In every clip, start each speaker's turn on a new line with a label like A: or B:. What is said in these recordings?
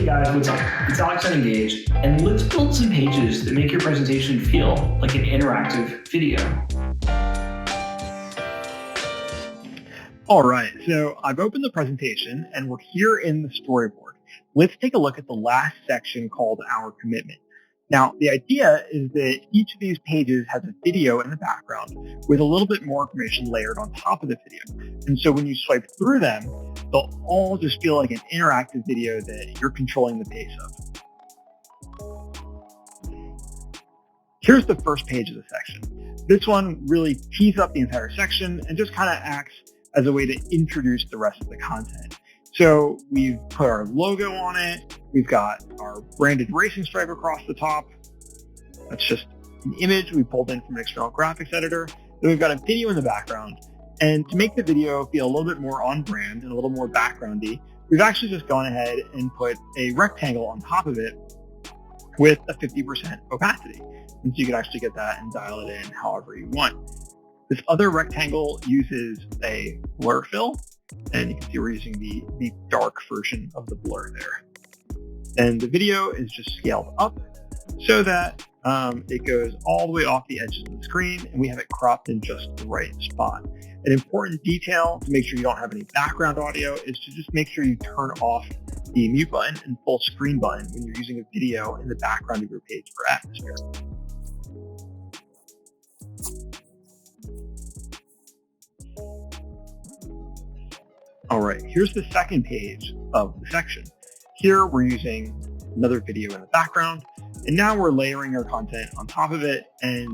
A: Hey guys, what's up? It's Alex at Ingage, and let's build some pages that make your presentation feel like an interactive video.
B: All right, so I've opened the presentation and we're here in the storyboard. Let's take a look at the last section called Our Commitment. Now, the idea is that each of these pages has a video in the background with a little bit more information layered on top of the video. And so when you swipe through them, they'll all just feel like an interactive video that you're controlling the pace of. Here's the first page of the section. This one really tees up the entire section and just kind of acts as a way to introduce the rest of the content. So we've put our logo on it. We've got our branded racing stripe across the top. That's just an image we pulled in from an external graphics editor. Then we've got a video in the background. And to make the video feel a little bit more on brand and a little more backgroundy, we've actually just gone ahead and put a rectangle on top of it with a 50% opacity. And so you can actually get that and dial it in however you want. This other rectangle uses a blur fill, and you can see we're using the dark version of the blur there. And the video is just scaled up so that it goes all the way off the edges of the screen, and we have it cropped in just the right spot. An important detail to make sure you don't have any background audio is to just make sure you turn off the mute button and full screen button when you're using a video in the background of your page for atmosphere. All right, here's the second page of the section. Here we're using another video in the background, and now we're layering our content on top of it and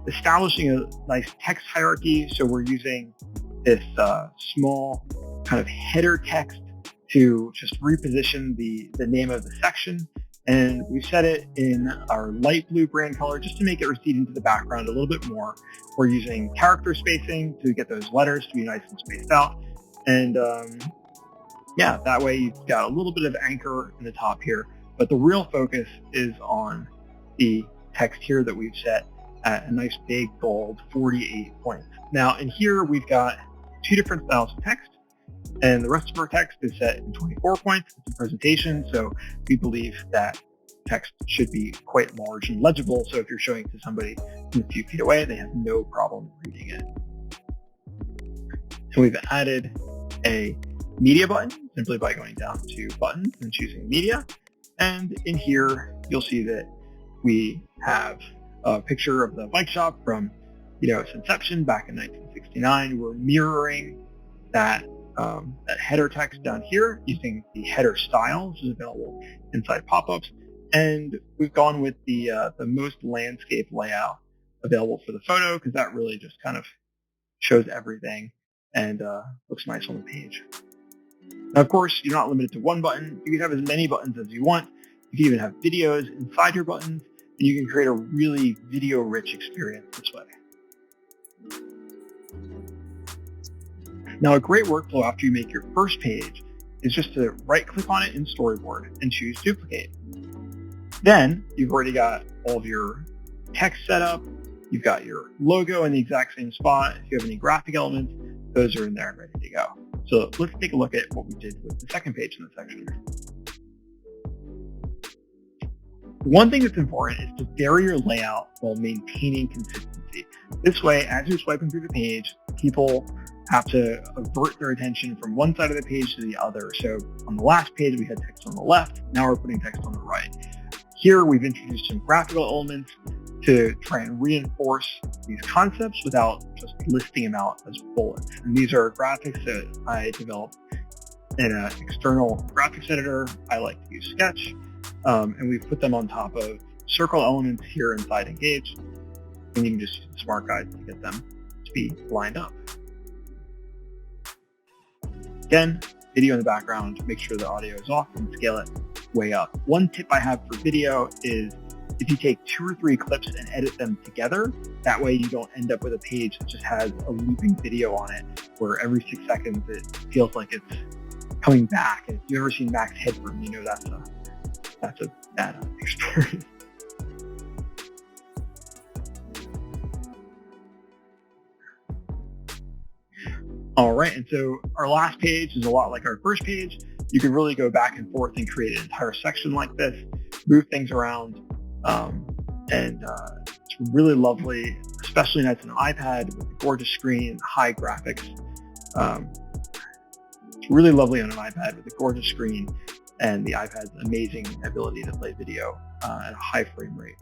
B: establishing a nice text hierarchy. So we're using this small kind of header text to just reposition the name of the section. And we set it in our light blue brand color just to make it recede into the background a little bit more. We're using character spacing to get those letters to be nice and spaced out. And yeah, that way you've got a little bit of anchor in the top here, but the real focus is on the text here that we've set at a nice big bold 48 points. Now in here we've got two different styles of text, and the rest of our text is set in 24 points. It's a presentation, so we believe that text should be quite large and legible, so if you're showing it to somebody from a few feet away, they have no problem reading it. So we've added a media button simply by going down to buttons and choosing media. And in here, you'll see that we have a picture of the bike shop from, its inception back in 1969. We're mirroring that header text down here using the header style, which is available inside pop-ups. And we've gone with the most landscape layout available for the photo, because that really just kind of shows everything and looks nice on the page. Now, of course, you're not limited to one button. You can have as many buttons as you want. You can even have videos inside your buttons, and you can create a really video-rich experience this way. Now, a great workflow after you make your first page is just to right-click on it in Storyboard and choose Duplicate. Then, you've already got all of your text set up. You've got your logo in the exact same spot. If you have any graphic elements, those are in there and ready to go. So let's take a look at what we did with the second page in the section. One thing that's important is to vary your layout while maintaining consistency. This way, as you're swiping through the page, people have to avert their attention from one side of the page to the other. So on the last page, we had text on the left. Now we're putting text on the right. Here, we've introduced some graphical elements to try and reinforce these concepts without just listing them out as bullets. And these are graphics that I developed in an external graphics editor. I like to use Sketch, and we've put them on top of circle elements here inside Ingage, and you can just use the smart guides to get them to be lined up. Again, video in the background, make sure the audio is off and scale it way up. One tip I have for video is if you take 2 or 3 clips and edit them together, that way you don't end up with a page that just has a looping video on it where every 6 seconds it feels like it's coming back. And if you've ever seen Max Headroom, you know that's a bad experience. All right, and so our last page is a lot like our first page. you can really go back and forth and create an entire section like this, move things around, and it's really lovely, especially nice on an iPad with a gorgeous screen, high graphics. It's really lovely on an iPad with a gorgeous screen and the iPad's amazing ability to play video at a high frame rate.